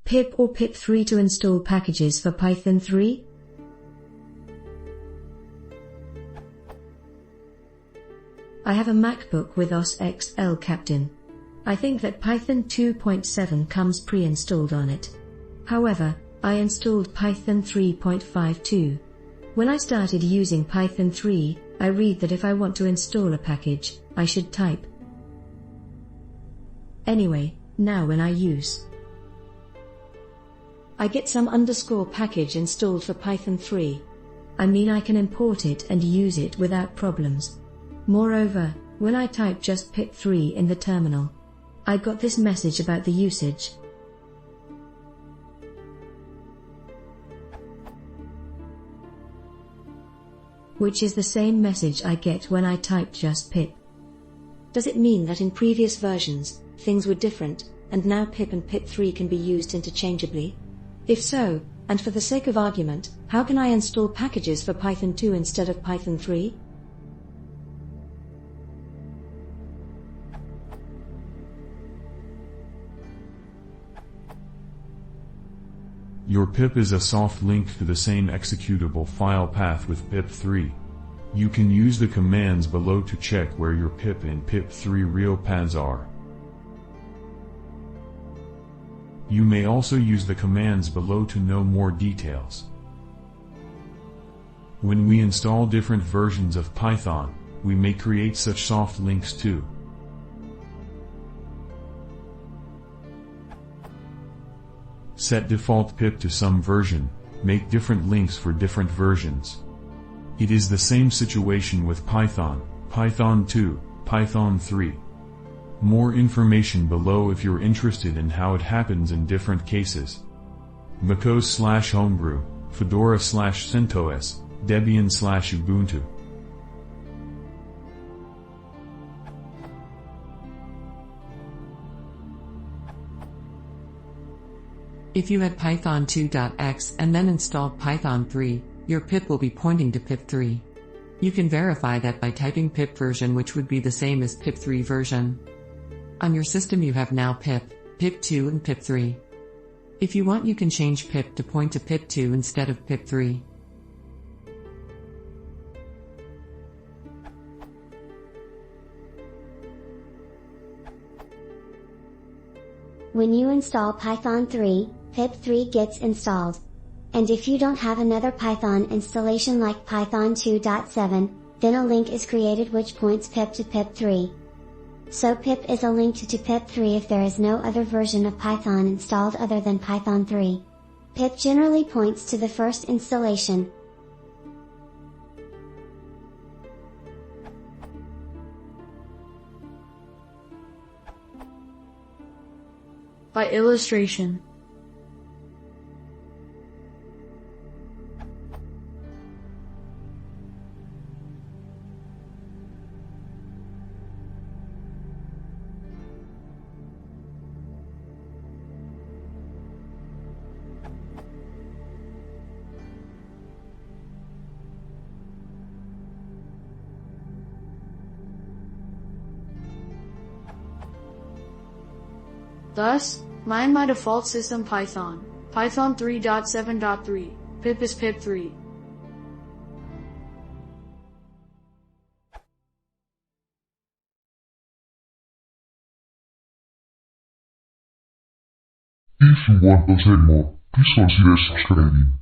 pip or pip3 to install packages for Python 3? I have a MacBook with OS X L Captain. I think that Python 2.7 comes pre-installed on it. However, I installed Python 3.52. When I started using Python 3, I read that if I want to install a package, I should type. Anyway, now when I use, I get some underscore package installed for Python 3. I mean I can import it and use it without problems. Moreover, when I type just pip3 in the terminal, I got this message about the usage. Which is the same message I get when I type just pip. Does it mean that in previous versions, things were different, and now pip and pip3 can be used interchangeably? If so, and for the sake of argument, how can I install packages for Python 2 instead of Python 3? Your pip is a soft link to the same executable file path with pip3. You can use the commands below to check where your pip and pip3 real paths are. You may also use the commands below to know more details. When we install different versions of Python, we may create such soft links too. Set default pip to some version, make different links for different versions. It is the same situation with Python, Python 2, Python 3. More information below if you're interested in how it happens in different cases. macos/homebrew, fedora/CentOS, Debian/Ubuntu. If you had Python 2.x and then installed Python 3, your pip will be pointing to pip3. You can verify that by typing pip version, which would be the same as pip3 version. On your system you have now pip, pip2 and pip3. If you want you can change pip to point to pip2 instead of pip3. When you install Python 3, pip3 gets installed. And if you don't have another Python installation like Python 2.7, then a link is created which points pip to pip3. So pip is a link to pip3 if there is no other version of Python installed other than Python 3. Pip generally points to the first installation. By illustration. Thus, mine my default system Python, Python 3.7.3, pip is pip3. If you want to see more, please consider subscribing.